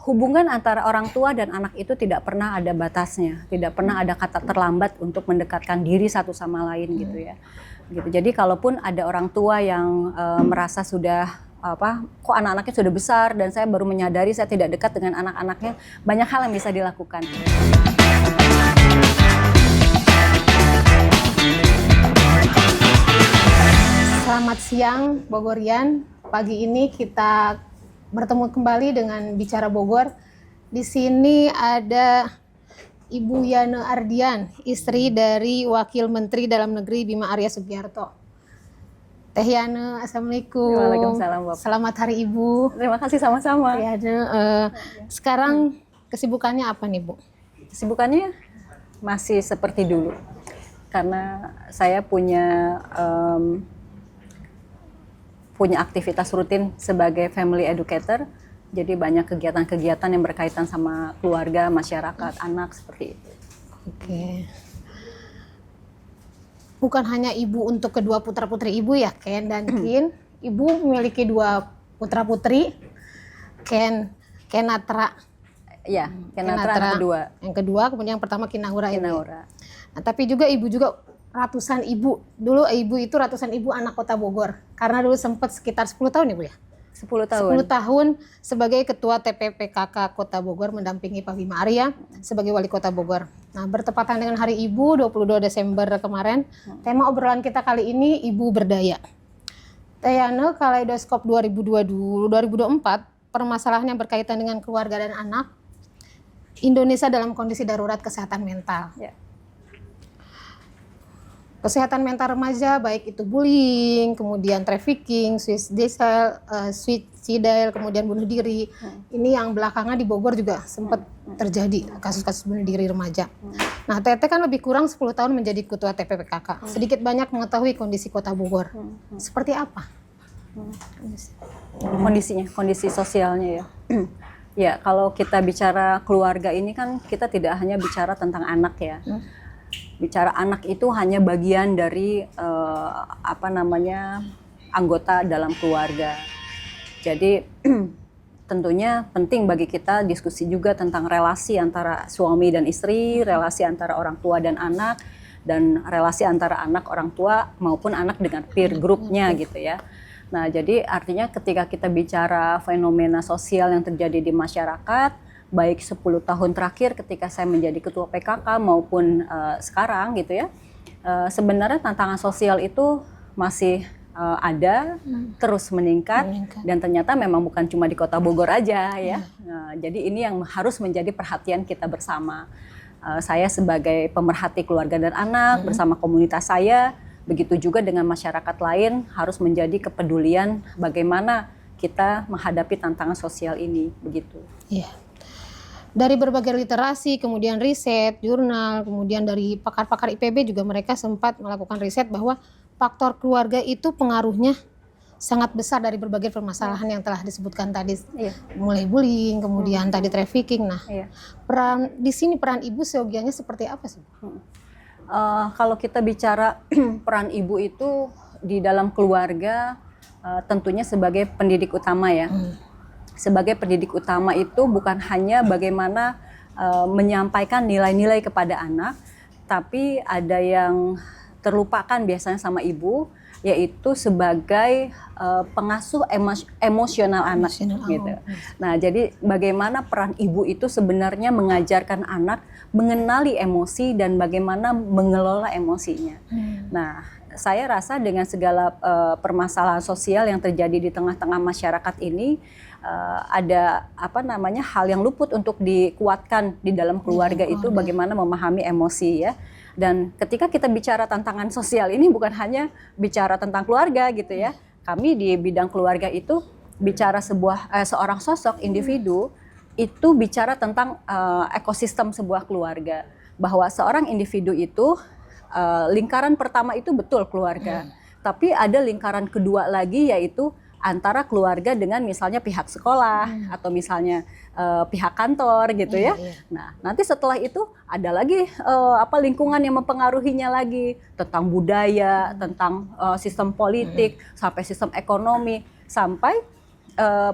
hubungan antara orang tua dan anak itu tidak pernah ada batasnya, tidak pernah ada kata terlambat untuk mendekatkan diri satu sama lain gitu ya. Gitu. Jadi kalaupun ada orang tua yang merasa sudah kok anak-anaknya sudah besar dan saya baru menyadari saya tidak dekat dengan anak-anaknya, banyak hal yang bisa dilakukan. Selamat siang Bogorian. Pagi ini kita bertemu kembali dengan Bicara Bogor. Di sini ada Ibu Yana Ardian, istri dari Wakil Menteri Dalam Negeri Bima Arya Sugiarto. Teh Yana, Assalamualaikum. Waalaikumsalam, Bapak. Selamat Hari Ibu. Terima kasih sama-sama. Sekarang kesibukannya apa nih Bu? Kesibukannya masih seperti dulu, karena saya punya aktivitas rutin sebagai family educator, jadi banyak kegiatan-kegiatan yang berkaitan sama keluarga, masyarakat, anak, seperti itu. Oke. Bukan hanya ibu untuk kedua putra-putri ibu ya, Ken dan Kin. Ibu memiliki dua putra-putri, Kenatra. Ya, Kenatra yang kedua, kemudian yang pertama Kinahura. Kinahura. Nah, tapi juga ibu juga ratusan ibu. Dulu ibu itu ratusan ibu anak Kota Bogor. Karena dulu sempat sekitar 10 tahun ya Bu ya? 10 tahun. 10 tahun sebagai Ketua TPPKK Kota Bogor mendampingi Pak Bima Arya sebagai Wali Kota Bogor. Nah, bertepatan dengan Hari Ibu 22 Desember kemarin, tema obrolan kita kali ini Ibu Berdaya. Teyana Kaleidoskop 2024, permasalahan yang berkaitan dengan keluarga dan anak, Indonesia dalam kondisi darurat kesehatan mental. Ya. Kesehatan mental remaja, baik itu bullying, kemudian trafficking, suicidal, kemudian bunuh diri. Ini yang belakangan di Bogor juga sempat terjadi kasus-kasus bunuh diri remaja. Nah, Teteh kan lebih kurang 10 tahun menjadi Ketua TPPKK. Sedikit banyak mengetahui kondisi Kota Bogor. Seperti apa? Kondisi sosialnya ya. Ya, kalau kita bicara keluarga ini kan kita tidak hanya bicara tentang anak ya. Bicara anak itu hanya bagian dari anggota dalam keluarga. Jadi tentunya penting bagi kita diskusi juga tentang relasi antara suami dan istri, relasi antara orang tua dan anak, dan relasi antara anak orang tua maupun anak dengan peer groupnya gitu ya. Nah, jadi artinya ketika kita bicara fenomena sosial yang terjadi di masyarakat, baik 10 tahun terakhir ketika saya menjadi ketua PKK maupun sekarang gitu ya, sebenarnya tantangan sosial itu masih ada, terus meningkat, dan ternyata memang bukan cuma di Kota Bogor aja ya. Jadi ini yang harus menjadi perhatian kita bersama. Saya sebagai pemerhati keluarga dan anak bersama komunitas saya, begitu juga dengan masyarakat lain harus menjadi kepedulian bagaimana kita menghadapi tantangan sosial ini, begitu. Iya. Dari berbagai literasi, kemudian riset, jurnal, kemudian dari pakar-pakar IPB juga mereka sempat melakukan riset bahwa faktor keluarga itu pengaruhnya sangat besar dari berbagai permasalahan yang telah disebutkan tadi. Iya. Mulai bullying, kemudian tadi trafficking. Nah, iya. Peran ibu seyogianya seperti apa sih? Kalau kita bicara peran ibu itu di dalam keluarga, tentunya sebagai pendidik utama ya. Sebagai pendidik utama itu bukan hanya bagaimana menyampaikan nilai-nilai kepada anak, tapi ada yang terlupakan biasanya sama ibu, yaitu sebagai pengasuh emosional anak gitu. Nah, jadi bagaimana peran ibu itu sebenarnya mengajarkan anak mengenali emosi dan bagaimana mengelola emosinya. Nah, saya rasa dengan segala permasalahan sosial yang terjadi di tengah-tengah masyarakat ini, ada hal yang luput untuk dikuatkan di dalam keluarga itu bagaimana memahami emosi ya. Dan ketika kita bicara tantangan sosial ini bukan hanya bicara tentang keluarga gitu ya. Kami di bidang keluarga itu bicara seorang sosok individu itu bicara tentang ekosistem sebuah keluarga, bahwa seorang individu itu lingkaran pertama itu betul keluarga, tapi ada lingkaran kedua lagi yaitu antara keluarga dengan misalnya pihak sekolah atau misalnya pihak kantor gitu ya. Nah, nanti setelah itu ada lagi lingkungan yang mempengaruhinya lagi tentang budaya, tentang sistem politik, sampai sistem ekonomi, sampai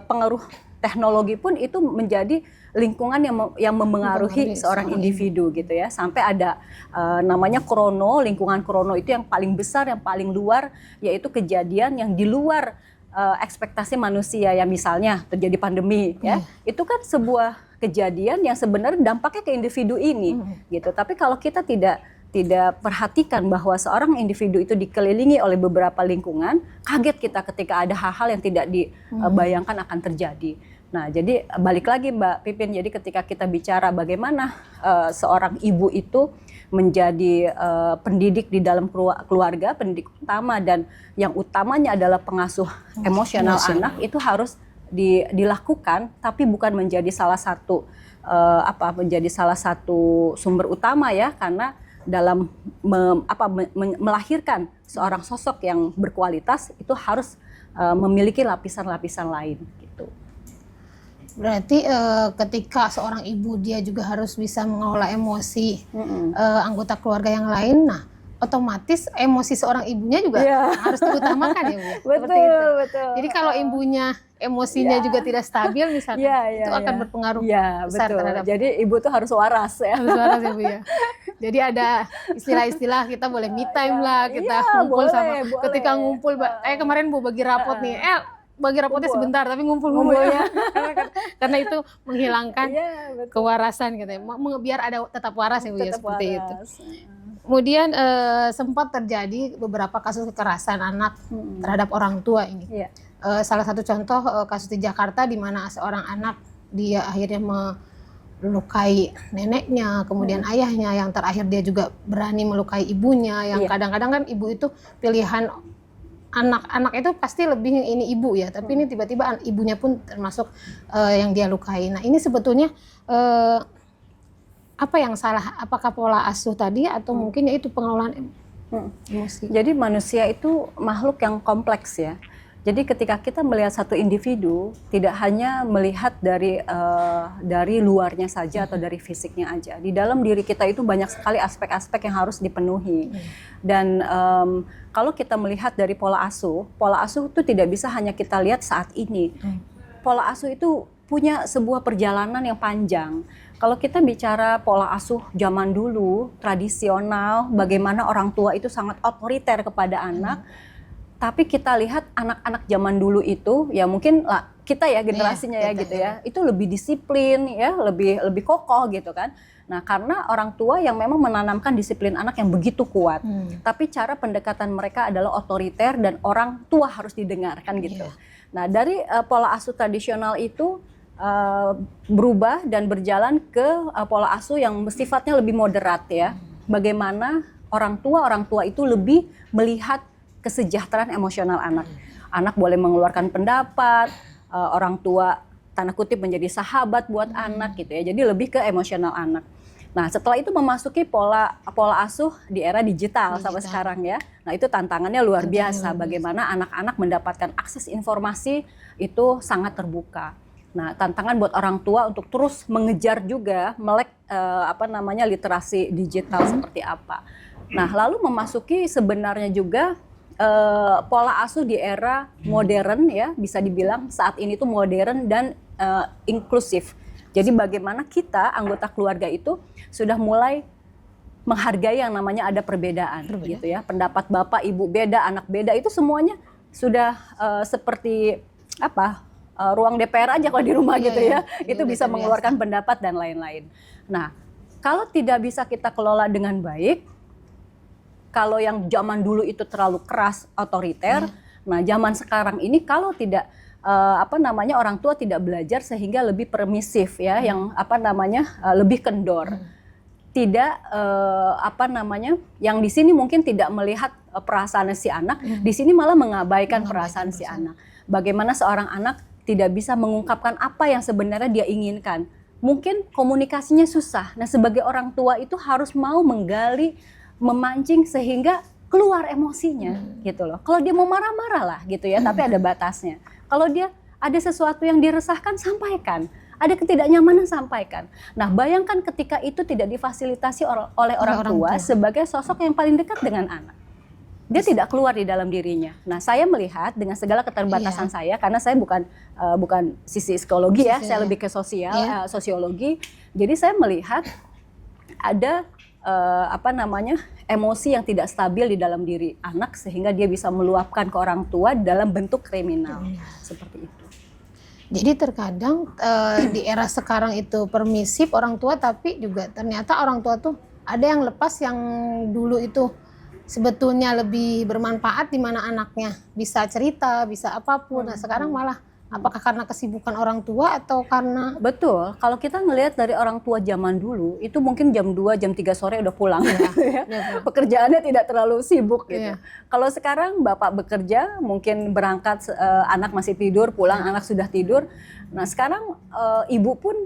pengaruh teknologi pun itu menjadi lingkungan yang mempengaruhi seorang individu gitu ya. Sampai ada namanya krono, lingkungan krono itu yang paling besar, yang paling luar, yaitu kejadian yang di luar ekspektasi manusia ya, misalnya terjadi pandemi ya. Itu kan sebuah kejadian yang sebenarnya dampaknya ke individu ini gitu. Tapi kalau kita tidak perhatikan bahwa seorang individu itu dikelilingi oleh beberapa lingkungan, kaget kita ketika ada hal-hal yang tidak dibayangkan akan terjadi. Nah, jadi balik lagi Mbak Pipin, jadi ketika kita bicara bagaimana seorang ibu itu menjadi pendidik di dalam keluarga, pendidik utama, dan yang utamanya adalah pengasuh emosional anak, itu harus dilakukan, tapi bukan menjadi salah satu sumber utama ya, karena dalam melahirkan seorang sosok yang berkualitas itu harus memiliki lapisan-lapisan lain gitu. Berarti ketika seorang ibu dia juga harus bisa mengelola emosi anggota keluarga yang lain, nah otomatis emosi seorang ibunya juga harus diutamakan ya Bu. Betul. Jadi kalau ibunya emosinya juga tidak stabil misalnya, itu akan berpengaruh besar terhadap. Jadi ibu tuh harus waras ya. Harus waras ya Bu ya. Jadi ada istilah-istilah kita boleh me time lah, kita ngumpul boleh. Ketika ngumpul, kemarin Bu bagi rapot nih, bagi rapotnya sebentar tapi ngumpul ya. Karena itu menghilangkan kewarasan gitu ya. Biar ada tetap waras ya Bu ya, seperti itu. Kemudian sempat terjadi beberapa kasus kekerasan anak terhadap orang tua ini. Salah satu contoh kasus di Jakarta di mana seorang anak dia akhirnya melukai neneknya, kemudian ayahnya, yang terakhir dia juga berani melukai ibunya, yang kadang-kadang kan ibu itu pilihan anak itu pasti lebih ini ibu ya, tapi ini tiba-tiba ibunya pun termasuk yang dia lukai. Nah ini sebetulnya apa yang salah? Apakah pola asuh tadi atau mungkin ya itu pengelolaan emosi? Jadi manusia itu makhluk yang kompleks ya. Jadi ketika kita melihat satu individu, tidak hanya melihat dari luarnya saja atau dari fisiknya aja. Di dalam diri kita itu banyak sekali aspek-aspek yang harus dipenuhi. Dan kalau kita melihat dari pola asuh itu tidak bisa hanya kita lihat saat ini. Pola asuh itu punya sebuah perjalanan yang panjang. Kalau kita bicara pola asuh zaman dulu, tradisional, bagaimana orang tua itu sangat otoriter kepada anak. Tapi kita lihat anak-anak zaman dulu itu, ya mungkin lah kita ya generasinya gitu ya, itu lebih disiplin ya, lebih kokoh gitu kan. Nah karena orang tua yang memang menanamkan disiplin anak yang begitu kuat, tapi cara pendekatan mereka adalah otoriter dan orang tua harus didengarkan gitu. Nah dari pola asuh tradisional itu berubah dan berjalan ke pola asuh yang sifatnya lebih moderat ya. Bagaimana orang tua itu lebih melihat kesejahteraan emosional anak. Anak boleh mengeluarkan pendapat, orang tua tanda kutip menjadi sahabat buat anak gitu ya. Jadi lebih ke emosional anak. Nah, setelah itu memasuki pola asuh di era digital sampai sekarang ya. Nah, itu tantangannya luar biasa, bagaimana anak-anak mendapatkan akses informasi itu sangat terbuka. Nah, tantangan buat orang tua untuk terus mengejar juga melek literasi digital seperti apa. Nah, lalu memasuki sebenarnya juga pola asuh di era modern ya, bisa dibilang saat ini tuh modern dan inklusif. Jadi bagaimana kita anggota keluarga itu sudah mulai menghargai yang namanya ada perbedaan gitu ya. Pendapat bapak, ibu beda, anak beda, itu semuanya sudah seperti ruang DPR aja kalau di rumah gitu ya. Itu bisa mengeluarkan pendapat dan lain-lain. Nah, kalau tidak bisa kita kelola dengan baik, kalau yang zaman dulu itu terlalu keras, otoriter, nah zaman sekarang ini kalau tidak orang tua tidak belajar sehingga lebih permisif ya, yang lebih kendor. Tidak yang di sini mungkin tidak melihat perasaan si anak, di sini malah mengabaikan perasaan si anak. Bagaimana seorang anak tidak bisa mengungkapkan apa yang sebenarnya dia inginkan. Mungkin komunikasinya susah. Nah, sebagai orang tua itu harus mau menggali, memancing sehingga keluar emosinya gitu loh. Kalau dia mau marah-marah lah gitu ya, tapi ada batasnya. Kalau dia ada sesuatu yang diresahkan, sampaikan. Ada ketidaknyamanan, sampaikan. Nah, bayangkan ketika itu tidak difasilitasi oleh orang tua sebagai sosok yang paling dekat dengan anak. dia tidak keluar di dalam dirinya. Nah, saya melihat dengan segala keterbatasan saya, karena saya bukan sisi psikologi ya, saya lebih ke sosiologi. Jadi saya melihat ada emosi yang tidak stabil di dalam diri anak sehingga dia bisa meluapkan ke orang tua dalam bentuk kriminal seperti itu. Jadi terkadang di era sekarang itu permisif orang tua, tapi juga ternyata orang tua tuh ada yang lepas yang dulu itu sebetulnya lebih bermanfaat, di mana anaknya bisa cerita, bisa apapun. Nah sekarang malah apakah karena kesibukan orang tua atau karena... Betul, kalau kita ngelihat dari orang tua zaman dulu, itu mungkin jam 2, jam 3 sore udah pulang. Pekerjaannya tidak terlalu sibuk gitu. Kalau sekarang bapak bekerja, mungkin berangkat, anak masih tidur, pulang anak sudah tidur. Nah sekarang ibu pun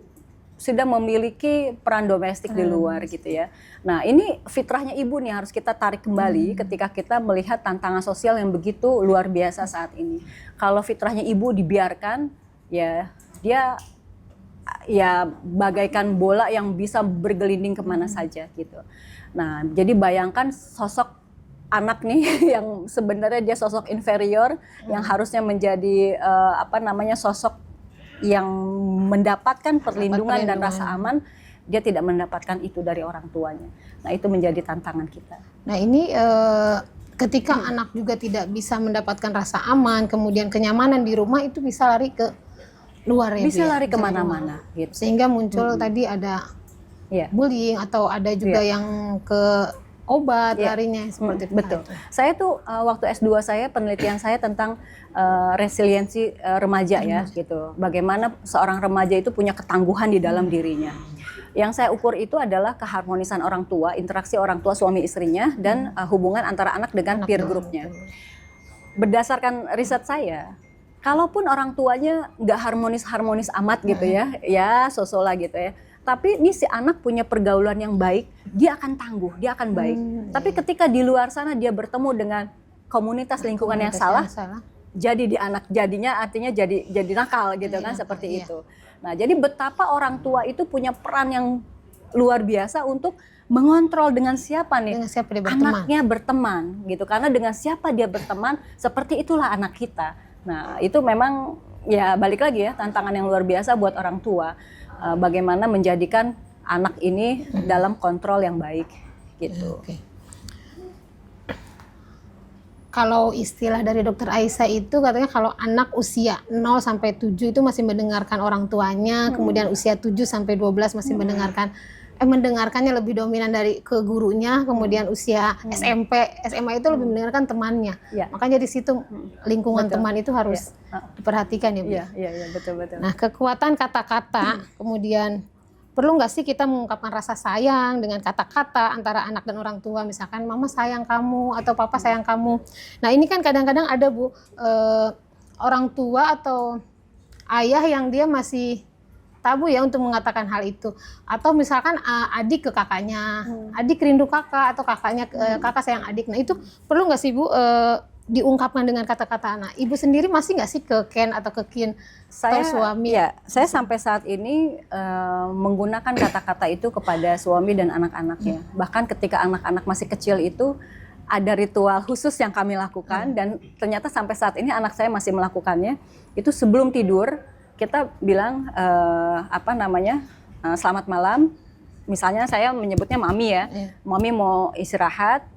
sudah memiliki peran domestik di luar gitu ya. Nah ini fitrahnya ibu nih harus kita tarik kembali ketika kita melihat tantangan sosial yang begitu luar biasa saat ini. Kalau fitrahnya ibu dibiarkan, ya dia ya bagaikan bola yang bisa bergelinding kemana saja gitu. Nah jadi bayangkan sosok anak nih yang sebenarnya dia sosok inferior yang harusnya menjadi sosok yang mendapatkan perlindungan dan rasa aman, dia tidak mendapatkan itu dari orang tuanya. Nah itu menjadi tantangan kita. Nah ini ketika anak juga tidak bisa mendapatkan rasa aman, kemudian kenyamanan di rumah, itu bisa lari ke luar ya? Bisa lari kemana-mana. Gitu. Sehingga muncul tadi ada bullying atau ada juga yang ke obat larinya seperti itu. Betul. Saya tuh waktu S2 saya, penelitian saya tentang resiliensi remaja ya gitu. Bagaimana seorang remaja itu punya ketangguhan di dalam dirinya. Yang saya ukur itu adalah keharmonisan orang tua, interaksi orang tua suami istrinya, dan hubungan antara anak dengan peer groupnya. Berdasarkan riset saya, kalaupun orang tuanya nggak harmonis-harmonis amat gitu ya so-so lah gitu ya. Tapi ini si anak punya pergaulan yang baik, dia akan tangguh, dia akan baik. Tapi ketika di luar sana dia bertemu dengan komunitas lingkungan yang salah, jadi jadinya artinya jadi nakal gitu kan, seperti itu. Nah, jadi betapa orang tua itu punya peran yang luar biasa untuk mengontrol dengan siapa nih anaknya berteman gitu. Karena dengan siapa dia berteman, seperti itulah anak kita. Nah, itu memang ya balik lagi ya, tantangan yang luar biasa buat orang tua. Bagaimana menjadikan anak ini dalam kontrol yang baik gitu. Kalau istilah dari Dokter Aisyah itu katanya kalau anak usia 0 sampai 7 itu masih mendengarkan orang tuanya, kemudian usia 7 sampai 12 masih mendengarkannya lebih dominan dari ke gurunya, kemudian usia SMP, SMA itu lebih mendengarkan temannya. Makanya di situ lingkungan teman itu harus diperhatikan ya Bu. Iya, betul. Nah, kekuatan kata-kata, kemudian perlu nggak sih kita mengungkapkan rasa sayang dengan kata-kata antara anak dan orang tua, misalkan mama sayang kamu atau papa sayang kamu. Nah, ini kan kadang-kadang ada Bu, orang tua atau ayah yang dia masih tabu ya untuk mengatakan hal itu, atau misalkan adik ke kakaknya, adik rindu kakak, atau kakaknya kakak sayang adik. Nah itu perlu nggak sih Bu diungkapkan dengan kata-kata? Nah ibu sendiri masih nggak sih ke Ken atau ke Kin atau suami? Ya, saya sampai saat ini menggunakan kata-kata itu kepada suami dan anak-anaknya. Bahkan ketika anak-anak masih kecil itu ada ritual khusus yang kami lakukan, dan ternyata sampai saat ini anak saya masih melakukannya. Itu sebelum tidur kita bilang selamat malam. Misalnya saya menyebutnya mami ya, mami mau istirahat,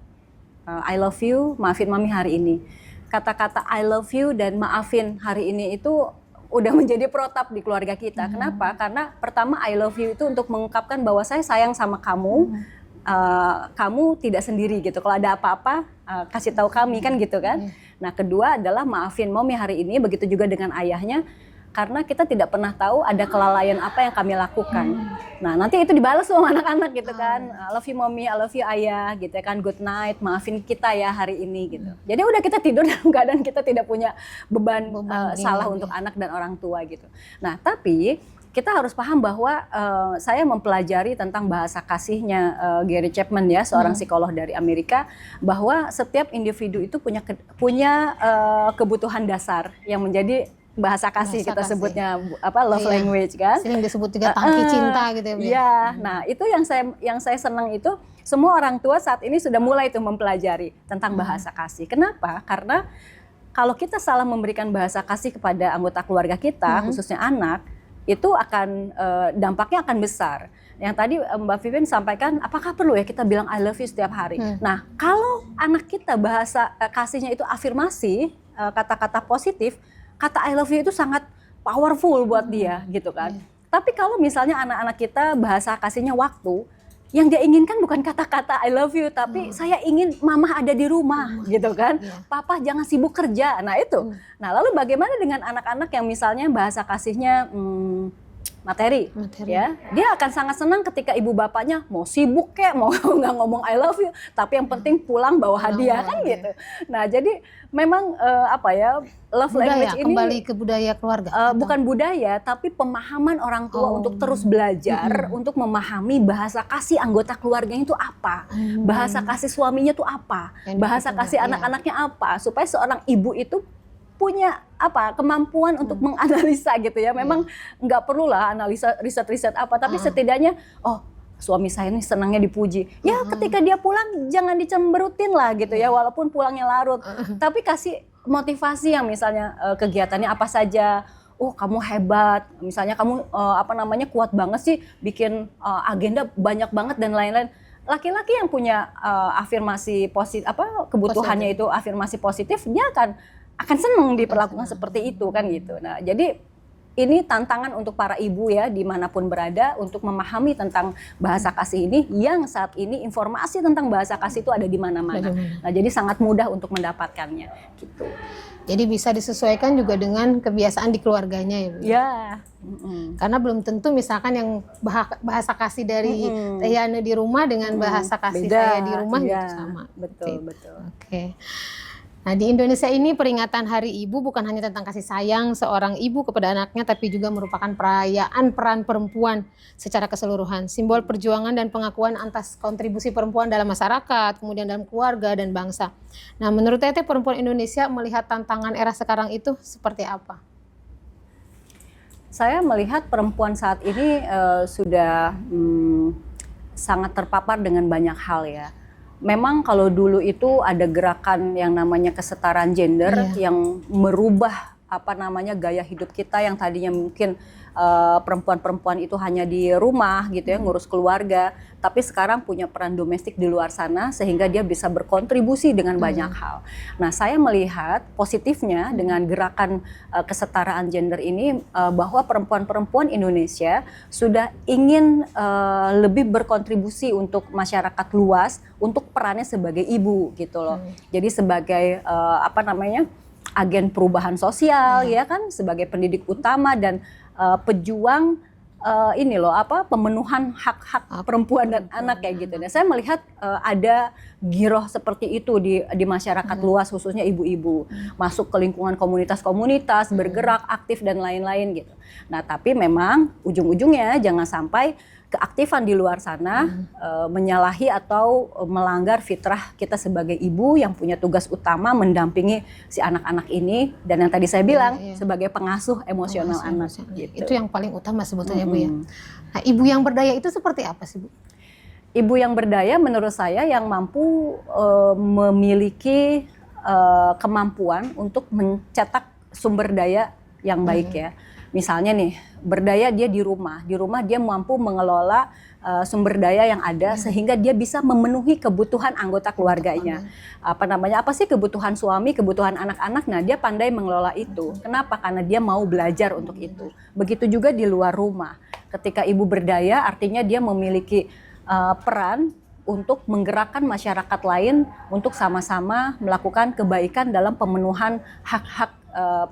I love you, maafin mami hari ini. Kata-kata I love you dan maafin hari ini itu udah menjadi protap di keluarga kita. Kenapa? Karena pertama I love you itu untuk mengungkapkan bahwa saya sayang sama kamu, kamu tidak sendiri gitu. Kalau ada apa-apa kasih tahu kami kan gitu kan. Nah kedua adalah maafin mami hari ini, begitu juga dengan ayahnya. Karena kita tidak pernah tahu ada kelalaian apa yang kami lakukan. Nah nanti itu dibalas sama anak-anak gitu kan. I love you mommy, I love you ayah gitu kan. Good night, maafin kita ya hari ini gitu. Jadi udah kita tidur dalam keadaan kita tidak punya beban salah untuk anak dan orang tua gitu. Nah tapi kita harus paham bahwa saya mempelajari tentang bahasa kasihnya Gary Chapman ya, seorang psikolog dari Amerika, bahwa setiap individu itu punya kebutuhan dasar yang menjadi bahasa kasih Bahasa kita kasih. sebutnya love Iya. language kan. Sering disebut juga tangki cinta gitu ya Bu. Iya, nah itu yang saya senang itu semua orang tua saat ini sudah mulai tuh mempelajari tentang bahasa kasih. Kenapa? Karena kalau kita salah memberikan bahasa kasih kepada anggota keluarga kita, khususnya anak, itu akan dampaknya akan besar. Yang tadi Mbak Vivien sampaikan, apakah perlu ya kita bilang I love you setiap hari? Nah, kalau anak kita bahasa kasihnya itu afirmasi, kata-kata positif, kata I love you itu sangat powerful buat dia gitu kan. Tapi kalau misalnya anak-anak kita bahasa kasihnya waktu, yang dia inginkan bukan kata-kata I love you, tapi saya ingin mama ada di rumah gitu kan. Papa jangan sibuk kerja. Nah itu. Nah lalu bagaimana dengan anak-anak yang misalnya bahasa kasihnya materi, ya, dia akan sangat senang ketika ibu bapaknya mau sibuk kek, mau nggak ngomong I love you, tapi yang penting pulang bawa hadiah kan gitu. Nah jadi memang love language ini kembali ke budaya keluarga. Bukan budaya, tapi pemahaman orang tua untuk terus belajar untuk memahami bahasa kasih anggota keluarganya itu apa, bahasa kasih suaminya itu apa, bahasa kasih anak-anaknya apa, supaya seorang ibu itu punya kemampuan untuk menganalisa gitu ya. Memang nggak perlu lah analisa riset-riset apa, tapi setidaknya suami saya ini senangnya dipuji. Ya ketika dia pulang jangan dicemberutin lah gitu ya, walaupun pulangnya larut. Tapi kasih motivasi yang misalnya kegiatannya apa saja. Oh kamu hebat, misalnya kamu kuat banget sih bikin agenda banyak banget dan lain-lain. Laki-laki yang punya afirmasi positif, kebutuhannya itu afirmasi positif, dia akan senang diperlakukan seperti itu kan gitu. Nah jadi ini tantangan untuk para ibu ya dimanapun berada untuk memahami tentang bahasa kasih ini, yang saat ini informasi tentang bahasa kasih itu ada di mana-mana. Nah jadi sangat mudah untuk mendapatkannya gitu. Jadi bisa disesuaikan juga dengan kebiasaan di keluarganya ya Bu? Ya. Karena belum tentu misalkan yang bahasa kasih dari Teh Yana di rumah dengan bahasa kasih beda, saya di rumah ya, gitu sama. Betul. Oke. Nah di Indonesia ini peringatan Hari Ibu bukan hanya tentang kasih sayang seorang ibu kepada anaknya, tapi juga merupakan perayaan peran perempuan secara keseluruhan. Simbol perjuangan dan pengakuan atas kontribusi perempuan dalam masyarakat, kemudian dalam keluarga dan bangsa. Nah menurut Teteh, perempuan Indonesia melihat tantangan era sekarang itu seperti apa? Saya melihat perempuan saat ini sudah sangat terpapar dengan banyak hal ya. Memang kalau dulu itu ada gerakan yang namanya kesetaraan gender yang merubah gaya hidup kita yang tadinya mungkin perempuan-perempuan itu hanya di rumah gitu ya, ngurus keluarga, tapi sekarang punya peran domestik di luar sana sehingga dia bisa berkontribusi dengan banyak hal. Nah, saya melihat positifnya dengan gerakan kesetaraan gender ini bahwa perempuan-perempuan Indonesia sudah ingin lebih berkontribusi untuk masyarakat luas, untuk perannya sebagai ibu gitu loh. Jadi sebagai agen perubahan sosial ya kan, sebagai pendidik utama dan pejuang pemenuhan hak-hak perempuan dan anak kayak gitu. Dan saya melihat ada giroh seperti itu di masyarakat luas, khususnya ibu-ibu masuk ke lingkungan komunitas-komunitas, bergerak aktif dan lain-lain gitu. Nah tapi memang ujung-ujungnya jangan sampai keaktifan di luar sana menyalahi atau melanggar fitrah kita sebagai ibu yang punya tugas utama mendampingi si anak-anak ini, dan yang tadi saya bilang sebagai pengasuh emosional anak. Gitu. Itu yang paling utama sebetulnya Bu ya. Nah ibu yang berdaya itu seperti apa sih Bu? Ibu yang berdaya menurut saya yang mampu memiliki kemampuan untuk mencetak sumber daya yang baik ya. Misalnya nih, berdaya dia di rumah dia mampu mengelola sumber daya yang ada sehingga dia bisa memenuhi kebutuhan anggota keluarganya. Apa sih kebutuhan suami, kebutuhan anak-anak, nah dia pandai mengelola itu. Kenapa? Karena dia mau belajar untuk itu. Begitu juga di luar rumah. Ketika ibu berdaya artinya dia memiliki peran untuk menggerakkan masyarakat lain untuk sama-sama melakukan kebaikan dalam pemenuhan hak-hak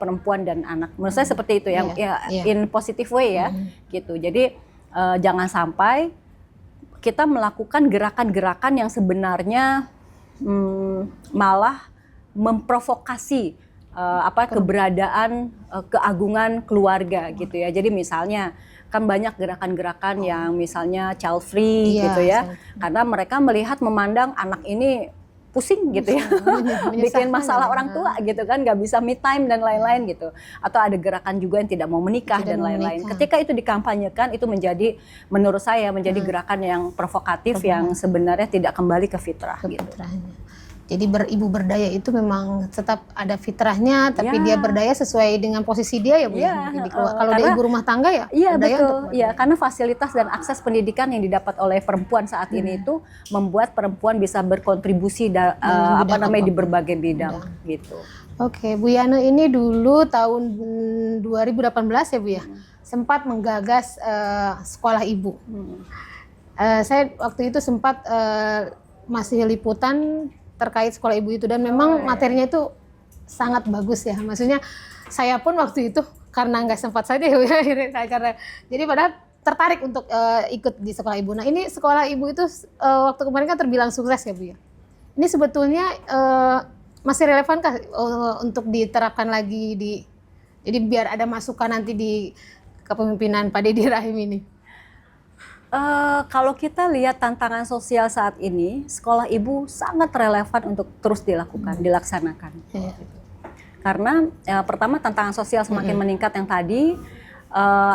perempuan dan anak. Menurut saya seperti itu yang in positive way ya gitu. Jadi jangan sampai kita melakukan gerakan-gerakan yang sebenarnya malah memprovokasi keberadaan keagungan keluarga gitu ya. Jadi misalnya kan banyak gerakan-gerakan yang misalnya child free gitu ya. Karena mereka memandang anak ini pusing gitu ya, bikin masalah orang tua gitu kan, nggak bisa me time dan lain-lain gitu, atau ada gerakan juga yang tidak mau menikah dan lain-lain. Ketika itu dikampanyekan, itu menurut saya menjadi gerakan yang provokatif yang sebenarnya tidak kembali ke fitrah gitu. Jadi beribu berdaya itu memang tetap ada fitrahnya, tapi dia berdaya sesuai dengan posisi dia ya Bu. Kalau dia ibu rumah tangga ya. Iya betul. Iya, karena fasilitas dan akses pendidikan yang didapat oleh perempuan saat ini itu membuat perempuan bisa berkontribusi di berbagai bidang gitu. Oke, Bu Yana ini dulu tahun 2018 ya Bu ya, sempat menggagas sekolah ibu. Saya waktu itu sempat masih liputan terkait sekolah ibu itu, dan memang materinya itu sangat bagus ya. Maksudnya saya pun waktu itu karena nggak sempat saja ya, jadi padahal tertarik untuk ikut di sekolah ibu. Nah ini sekolah ibu itu waktu kemarin kan terbilang sukses ya Bu ya. Ini sebetulnya masih relevankah untuk diterapkan lagi jadi biar ada masukan nanti di kepemimpinan Pak Deddy Rahim ini? Kalau kita lihat tantangan sosial saat ini, sekolah ibu sangat relevan untuk terus dilaksanakan. Karena pertama tantangan sosial semakin meningkat yang tadi,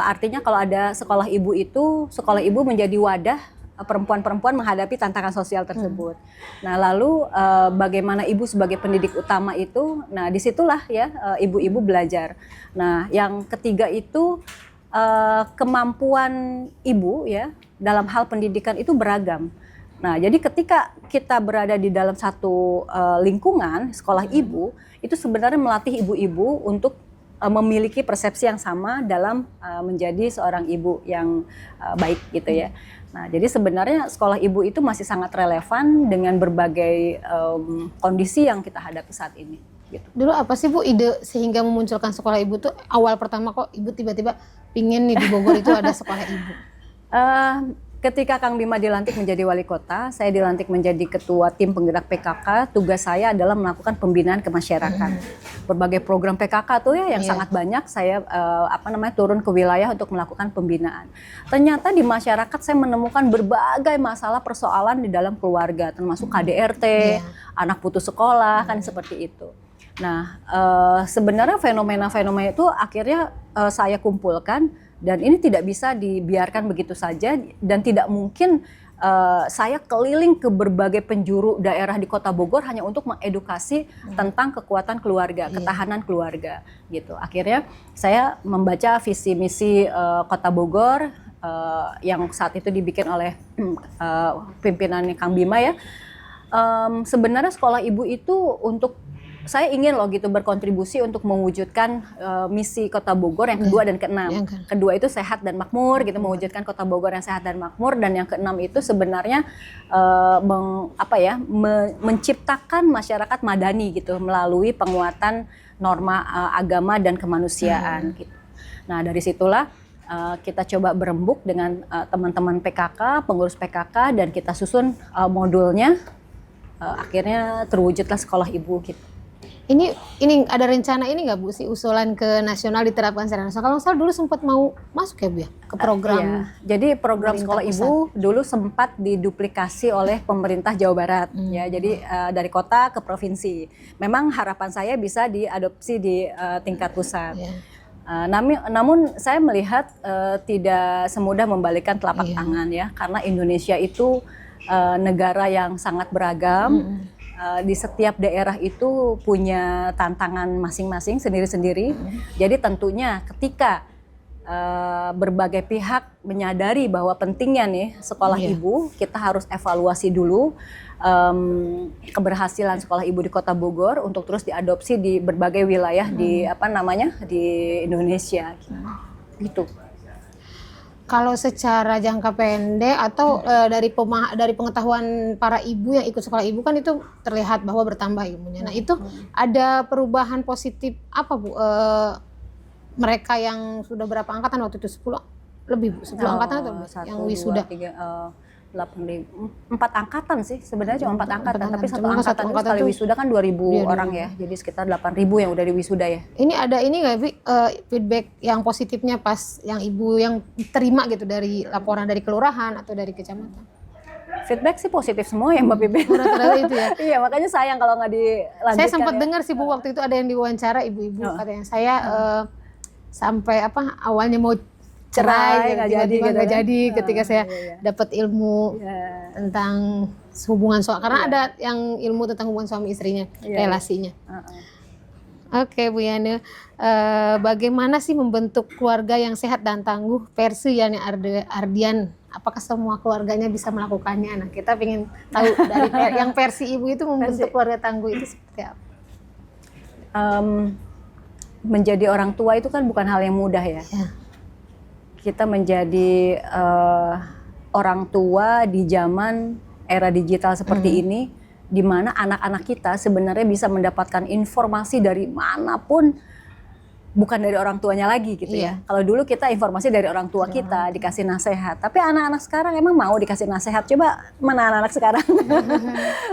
artinya kalau ada sekolah ibu menjadi wadah perempuan-perempuan menghadapi tantangan sosial tersebut. Nah lalu bagaimana ibu sebagai pendidik utama itu, nah disitulah ya ibu-ibu belajar. Nah yang ketiga itu kemampuan ibu ya dalam hal pendidikan itu beragam. Nah, jadi ketika kita berada di dalam satu lingkungan sekolah ibu, itu sebenarnya melatih ibu-ibu untuk memiliki persepsi yang sama dalam menjadi seorang ibu yang baik gitu ya. Nah, jadi sebenarnya sekolah ibu itu masih sangat relevan dengan berbagai kondisi yang kita hadapi saat ini. Gitu. Dulu apa sih Bu ide sehingga memunculkan sekolah ibu tuh? Awal pertama kok ibu tiba-tiba pingin nih di Bogor itu ada sekolah ibu? Ketika Kang Bima dilantik menjadi wali kota, saya dilantik menjadi ketua tim penggerak PKK. Tugas saya adalah melakukan pembinaan ke masyarakat. Berbagai program PKK tuh ya yang sangat banyak, saya turun ke wilayah untuk melakukan pembinaan. Ternyata di masyarakat saya menemukan berbagai masalah persoalan di dalam keluarga, termasuk KDRT, anak putus sekolah, kan seperti itu. Nah, sebenarnya fenomena-fenomena itu akhirnya saya kumpulkan, dan ini tidak bisa dibiarkan begitu saja, dan tidak mungkin saya keliling ke berbagai penjuru daerah di Kota Bogor hanya untuk mengedukasi tentang kekuatan keluarga, ketahanan keluarga gitu. Akhirnya saya membaca visi misi Kota Bogor yang saat itu dibikin oleh pimpinannya Kang Bima ya. Sebenarnya sekolah ibu itu saya ingin loh gitu berkontribusi untuk mewujudkan misi Kota Bogor yang kedua dan keenam. Kedua itu sehat dan makmur gitu, mewujudkan Kota Bogor yang sehat dan makmur, dan yang keenam itu sebenarnya menciptakan masyarakat madani gitu melalui penguatan norma agama dan kemanusiaan gitu. Nah, dari situlah kita coba berembuk dengan teman-teman PKK, pengurus PKK, dan kita susun modulnya. Akhirnya terwujudlah sekolah ibu gitu. Ini ada rencana ini nggak Bu sih usulan ke nasional diterapkan secara nasional? Kalau salah dulu sempat mau masuk ya Bu ya ke program. Iya. Jadi program sekolah ibu dulu sempat diduplikasi oleh pemerintah Jawa Barat ya. Jadi dari kota ke provinsi. Memang harapan saya bisa diadopsi di tingkat pusat. Namun saya melihat tidak semudah membalikkan telapak tangan ya, karena Indonesia itu negara yang sangat beragam. Di setiap daerah itu punya tantangan masing-masing sendiri-sendiri. Jadi tentunya ketika berbagai pihak menyadari bahwa pentingnya nih sekolah ibu, kita harus evaluasi dulu keberhasilan sekolah ibu di Kota Bogor untuk terus diadopsi di berbagai wilayah di Indonesia gitu. Kalau secara jangka pendek atau dari pengetahuan para ibu yang ikut sekolah ibu kan itu terlihat bahwa bertambah ilmunya. Nah itu ada perubahan positif apa Bu? Mereka yang sudah berapa angkatan waktu itu 10 lebih Bu? 10 angkatan atau yang wisuda? 4 angkatan sih sebenarnya, cuma 4 angkatan, tapi satu angkatan itu sekali wisuda kan 2.000 orang ya, jadi sekitar 8.000 yang udah diwisuda ya. Ini ada ini nggak feedback yang positifnya pas yang ibu yang terima gitu dari laporan dari kelurahan atau dari kecamatan? Feedback sih positif semua ya Mbak Pipin. Rata-rata itu ya. Iya, makanya sayang kalau nggak dilanjutkan. Saya sempat ya. dengar sih Bu waktu itu ada yang diwawancara ibu-ibu katanya saya sampai awalnya mau cerai nggak tiba-tiba jadi gitu nggak kan. jadi ketika saya iya. dapat ilmu Iya. tentang hubungan suami karena ada yang ilmu tentang hubungan suami istrinya relasinya. Oke Bu Yani, bagaimana sih membentuk keluarga yang sehat dan tangguh versi Yani Ardian? Apakah semua keluarganya bisa melakukannya? Nah kita ingin tahu dari yang versi ibu itu membentuk keluarga tangguh itu seperti apa? Menjadi orang tua itu kan bukan hal yang mudah ya. Kita menjadi orang tua di zaman era digital seperti ini, di mana anak-anak kita sebenarnya bisa mendapatkan informasi dari manapun, bukan dari orang tuanya lagi gitu ya. Kalau dulu kita informasi dari orang tua kita, dikasih nasihat. Tapi anak-anak sekarang emang mau dikasih nasihat? Coba mana anak-anak sekarang?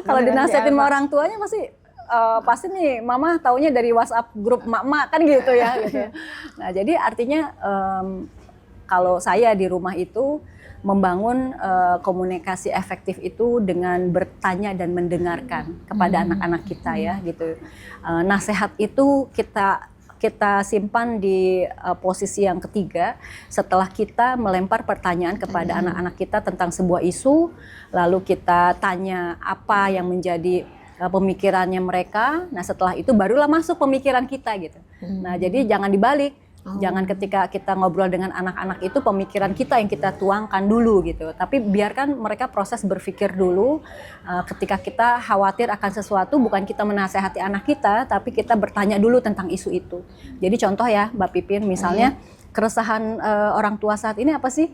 Kalau dinasihatin sama orang tuanya pasti nih mama taunya dari WhatsApp grup mak-mak kan gitu ya. Gitu. Nah jadi artinya kalau saya di rumah itu membangun komunikasi efektif itu dengan bertanya dan mendengarkan kepada anak-anak kita ya gitu. Nasihat itu kita simpan di posisi yang ketiga setelah kita melempar pertanyaan kepada anak-anak kita tentang sebuah isu, lalu kita tanya apa yang menjadi pemikirannya mereka. Nah setelah itu barulah masuk pemikiran kita gitu. Nah jadi jangan dibalik. Jangan ketika kita ngobrol dengan anak-anak itu pemikiran kita yang kita tuangkan dulu gitu. Tapi biarkan mereka proses berpikir dulu. Ketika kita khawatir akan sesuatu, bukan kita menasehati anak kita, tapi kita bertanya dulu tentang isu itu. Jadi contoh ya Mbak Pipin, misalnya keresahan orang tua saat ini apa sih?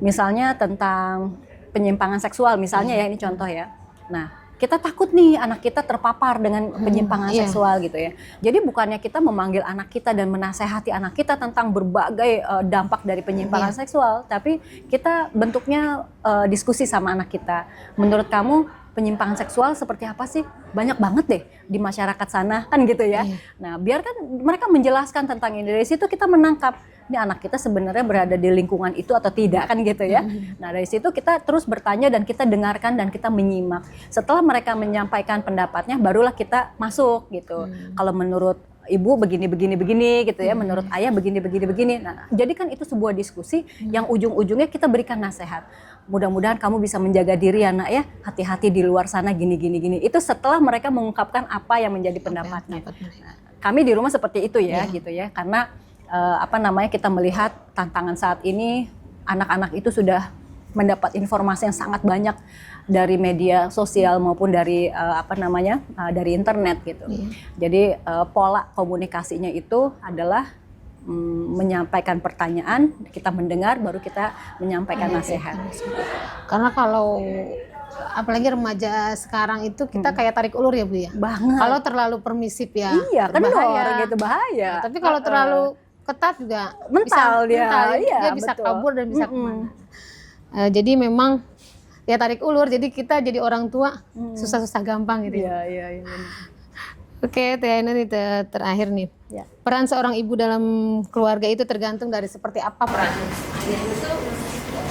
Misalnya tentang penyimpangan seksual misalnya ya, ini contoh ya. Nah kita takut nih anak kita terpapar dengan penyimpangan seksual gitu ya. Jadi bukannya kita memanggil anak kita dan menasehati anak kita tentang berbagai dampak dari penyimpangan seksual, tapi kita bentuknya diskusi sama anak kita. Menurut kamu penyimpangan seksual seperti apa sih? Banyak banget deh di masyarakat sana kan gitu ya. Nah biarkan mereka menjelaskan tentang ini, dari situ kita menangkap ini anak kita sebenarnya berada di lingkungan itu atau tidak kan gitu ya. Nah dari situ kita terus bertanya dan kita dengarkan dan kita menyimak. Setelah mereka menyampaikan pendapatnya barulah kita masuk gitu. Kalau menurut ibu begini gitu ya, menurut ayah begini. Nah jadi kan itu sebuah diskusi yang ujung-ujungnya kita berikan nasihat. Mudah-mudahan kamu bisa menjaga diri ya nak ya, hati-hati di luar sana gini. Itu setelah mereka mengungkapkan apa yang menjadi pendapatnya. Nah, kami di rumah seperti itu ya gitu ya, karena kita melihat tantangan saat ini anak-anak itu sudah mendapat informasi yang sangat banyak dari media sosial maupun dari dari internet gitu. Jadi pola komunikasinya itu adalah menyampaikan pertanyaan, kita mendengar, baru kita menyampaikan nasihat. Karena kalau apalagi remaja sekarang itu kita kayak tarik ulur ya Bu ya. Banget. Kalau terlalu permisif ya. Iya, kan bahaya. gitu bahaya. Nah, tapi kalau terlalu ketat juga mental dia bisa betul. kabur dan bisa kemana. Jadi memang ya tarik ulur. Jadi kita jadi orang tua susah-susah gampang gitu. Iya. Oke, Teh Ainun itu terakhir nih. Ya. Peran seorang ibu dalam keluarga itu tergantung dari seperti apa perannya. Ayah itu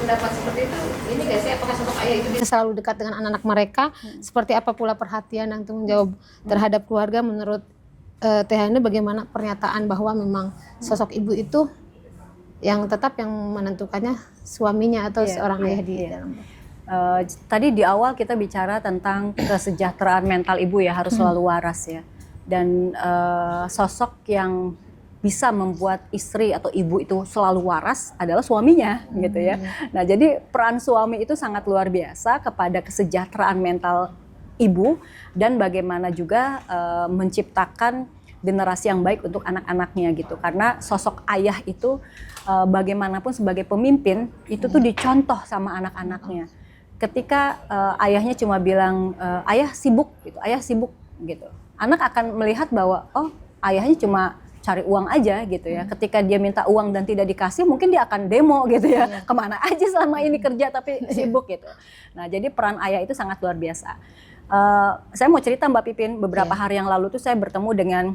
pendapat seperti itu. Ini nggak sih apakah sosok ayah itu bisa selalu dekat dengan anak-anak mereka? Seperti apa pula perhatian dan tanggung jawab terhadap keluarga menurut Teh Ainun, bagaimana pernyataan bahwa memang sosok ibu itu yang tetap yang menentukannya suaminya atau seorang ayah di dalam. Tadi di awal kita bicara tentang kesejahteraan mental ibu ya, harus selalu waras ya. Dan sosok yang bisa membuat istri atau ibu itu selalu waras adalah suaminya gitu ya. Nah jadi peran suami itu sangat luar biasa kepada kesejahteraan mental ibu dan bagaimana juga menciptakan generasi yang baik untuk anak-anaknya gitu. Karena sosok ayah itu bagaimanapun sebagai pemimpin itu tuh dicontoh sama anak-anaknya. Ketika ayahnya cuma bilang ayah sibuk gitu. Anak akan melihat bahwa oh ayahnya cuma cari uang aja gitu ya. Ketika dia minta uang dan tidak dikasih, mungkin dia akan demo gitu ya. Kemana aja selama ini kerja tapi sibuk gitu. Nah jadi peran ayah itu sangat luar biasa. Saya mau cerita Mbak Pipin, beberapa hari yang lalu tuh saya bertemu dengan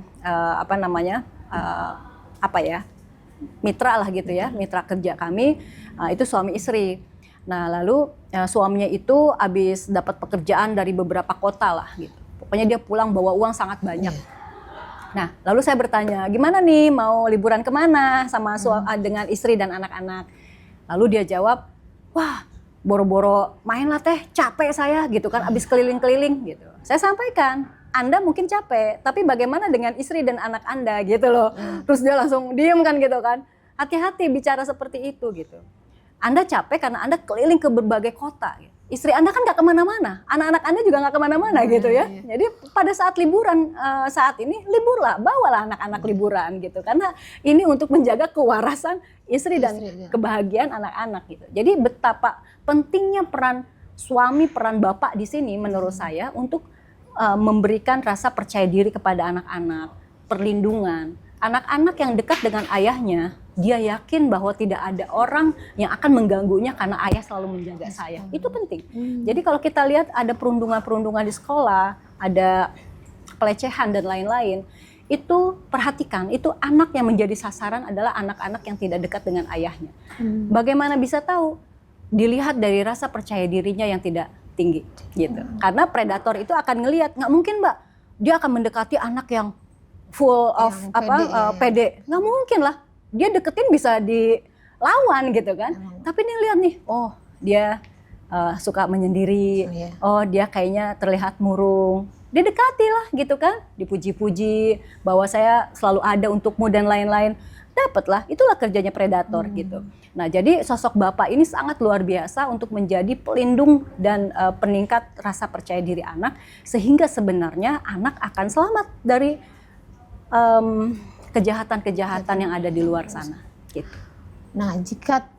mitra lah gitu ya, mitra kerja kami, itu suami istri. Nah lalu suaminya itu habis dapat pekerjaan dari beberapa kota lah gitu. Pokoknya dia pulang bawa uang sangat banyak. Nah lalu saya bertanya, gimana nih mau liburan kemana sama dengan istri dan anak-anak? Lalu dia jawab, wah boro-boro main lah teh, capek saya gitu kan, abis keliling-keliling gitu. Saya sampaikan, Anda mungkin capek, tapi bagaimana dengan istri dan anak Anda gitu loh. Terus dia langsung diem kan gitu kan. Hati-hati bicara seperti itu gitu. Anda capek karena Anda keliling ke berbagai kota. Gitu. Istri Anda kan gak kemana-mana, anak-anak Anda juga gak kemana-mana gitu ya. Jadi pada saat liburan saat ini, liburlah, bawalah anak-anak liburan gitu. Karena ini untuk menjaga kewarasan istri dan kebahagiaan anak-anak gitu. Jadi betapa pentingnya peran suami, peran bapak di sini menurut saya untuk memberikan rasa percaya diri kepada anak-anak, perlindungan. Anak-anak yang dekat dengan ayahnya, dia yakin bahwa tidak ada orang yang akan mengganggunya karena ayah selalu menjaga saya. Itu penting. Jadi kalau kita lihat ada perundungan-perundungan di sekolah, ada pelecehan dan lain-lain, itu perhatikan, itu anak yang menjadi sasaran adalah anak-anak yang tidak dekat dengan ayahnya. Bagaimana bisa tahu? Dilihat dari rasa percaya dirinya yang tidak tinggi gitu. Karena predator itu akan ngelihat, nggak mungkin Mbak, dia akan mendekati anak yang full of pede. Nggak mungkin lah, dia deketin bisa dilawan gitu kan. Tapi dia lihat nih, oh dia suka menyendiri, oh dia kayaknya terlihat murung. Dia dekati lah gitu kan, dipuji-puji bahwa saya selalu ada untukmu dan lain-lain. Dapatlah, itulah kerjanya predator gitu. Nah jadi sosok bapak ini sangat luar biasa untuk menjadi pelindung dan peningkat rasa percaya diri anak, sehingga sebenarnya anak akan selamat dari kejahatan-kejahatan yang ada di luar sana gitu. Nah,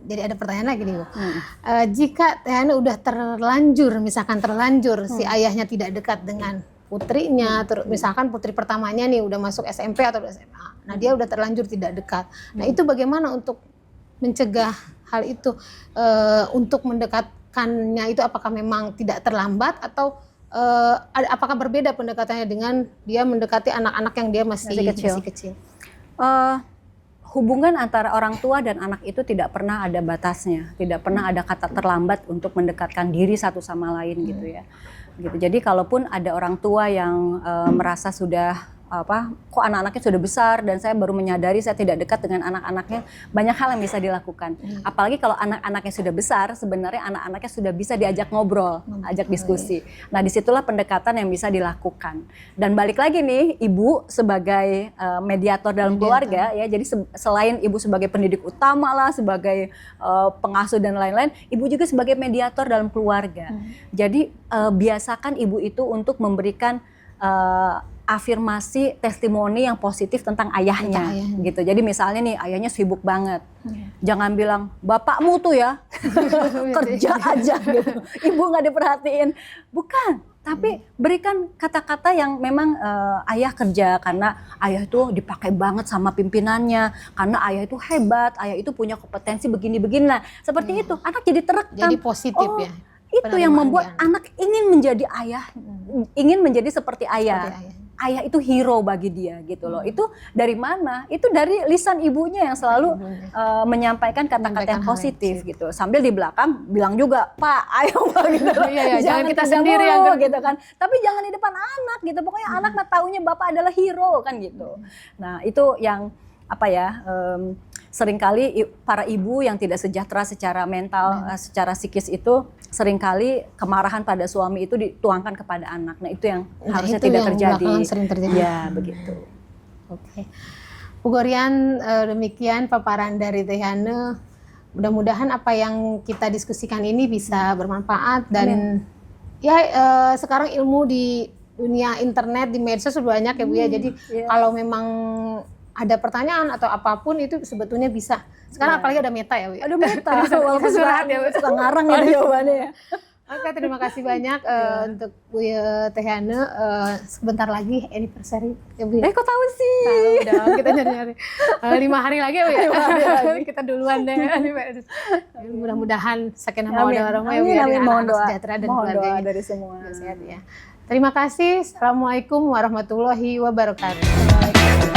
jadi ada pertanyaan lagi nih Bu. Jika Teh Hana udah terlanjur si ayahnya tidak dekat dengan putrinya, misalkan putri pertamanya nih udah masuk SMP atau SMA. Nah, dia udah terlanjur tidak dekat. Nah, itu bagaimana untuk mencegah hal itu, untuk mendekatkannya itu apakah memang tidak terlambat atau apakah berbeda pendekatannya dengan dia mendekati anak-anak yang dia masih kecil? Hubungan antara orang tua dan anak itu tidak pernah ada batasnya, tidak pernah ada kata terlambat untuk mendekatkan diri satu sama lain gitu ya. Gitu. Jadi kalaupun ada orang tua yang merasa sudah kok anak-anaknya sudah besar dan saya baru menyadari saya tidak dekat dengan anak-anaknya, banyak hal yang bisa dilakukan. Apalagi kalau anak-anaknya sudah besar, sebenarnya anak-anaknya sudah bisa diajak ngobrol, ajak diskusi. Nah disitulah pendekatan yang bisa dilakukan. Dan balik lagi nih, ibu sebagai mediator dalam keluarga ya, jadi selain ibu sebagai pendidik utama lah, sebagai pengasuh dan lain-lain, ibu juga sebagai mediator dalam keluarga. Jadi biasakan ibu itu untuk memberikan afirmasi testimoni yang positif tentang ayahnya gitu. Jadi misalnya nih ayahnya sibuk banget. Jangan bilang bapakmu tuh ya kerja aja gitu. Ibu nggak diperhatiin. Bukan, tapi berikan kata-kata yang memang ayah kerja karena ayah itu dipakai banget sama pimpinannya, karena ayah itu hebat, ayah itu punya kompetensi begini-begini. Nah, seperti itu anak jadi terekam. Jadi positif ya. Itu yang membuat anak ingin menjadi ayah, ingin menjadi seperti ayah. Ayah itu hero bagi dia gitu loh. Itu dari mana? Itu dari lisan ibunya yang selalu menyampaikan kata-kata yang positif gitu. Sambil di belakang bilang juga, Pak, ayo Pak gitu. Jangan kita sendiri yang gitu kan. Tapi jangan di depan anak gitu. Pokoknya anak mah taunya Bapak adalah hero kan gitu. Nah, itu yang seringkali para ibu yang tidak sejahtera secara mental, secara psikis itu seringkali kemarahan pada suami itu dituangkan kepada anak. Nah itu yang harusnya itu tidak yang terjadi. Sering terjadi. Ya begitu. Oke. Bu Gorian, demikian paparan dari Teh Hana. Mudah-mudahan apa yang kita diskusikan ini bisa bermanfaat dan sekarang ilmu di dunia internet, di medsos sudah banyak ya Bu ya. Jadi kalau memang ada pertanyaan atau apapun itu sebetulnya bisa. Sekarang apalagi ada Meta ya Bu. Ada Meta, walaupun suka ngarang ya jawabannya ya. Oke, terima kasih banyak untuk Bu Teh Hana. Sebentar lagi anniversary ya Bu. Kok tahu sih? Tahu dong, kita nyari-nyari. 5 hari lagi ya Bu ya. Kita duluan deh. Mudah-mudahan sakinah mawaddah warahmah ya Bu ya. Mohon doa sejahtera dan keluarganya dari semua. Sehat ya. Terima kasih. Assalamualaikum warahmatullahi wabarakatuh.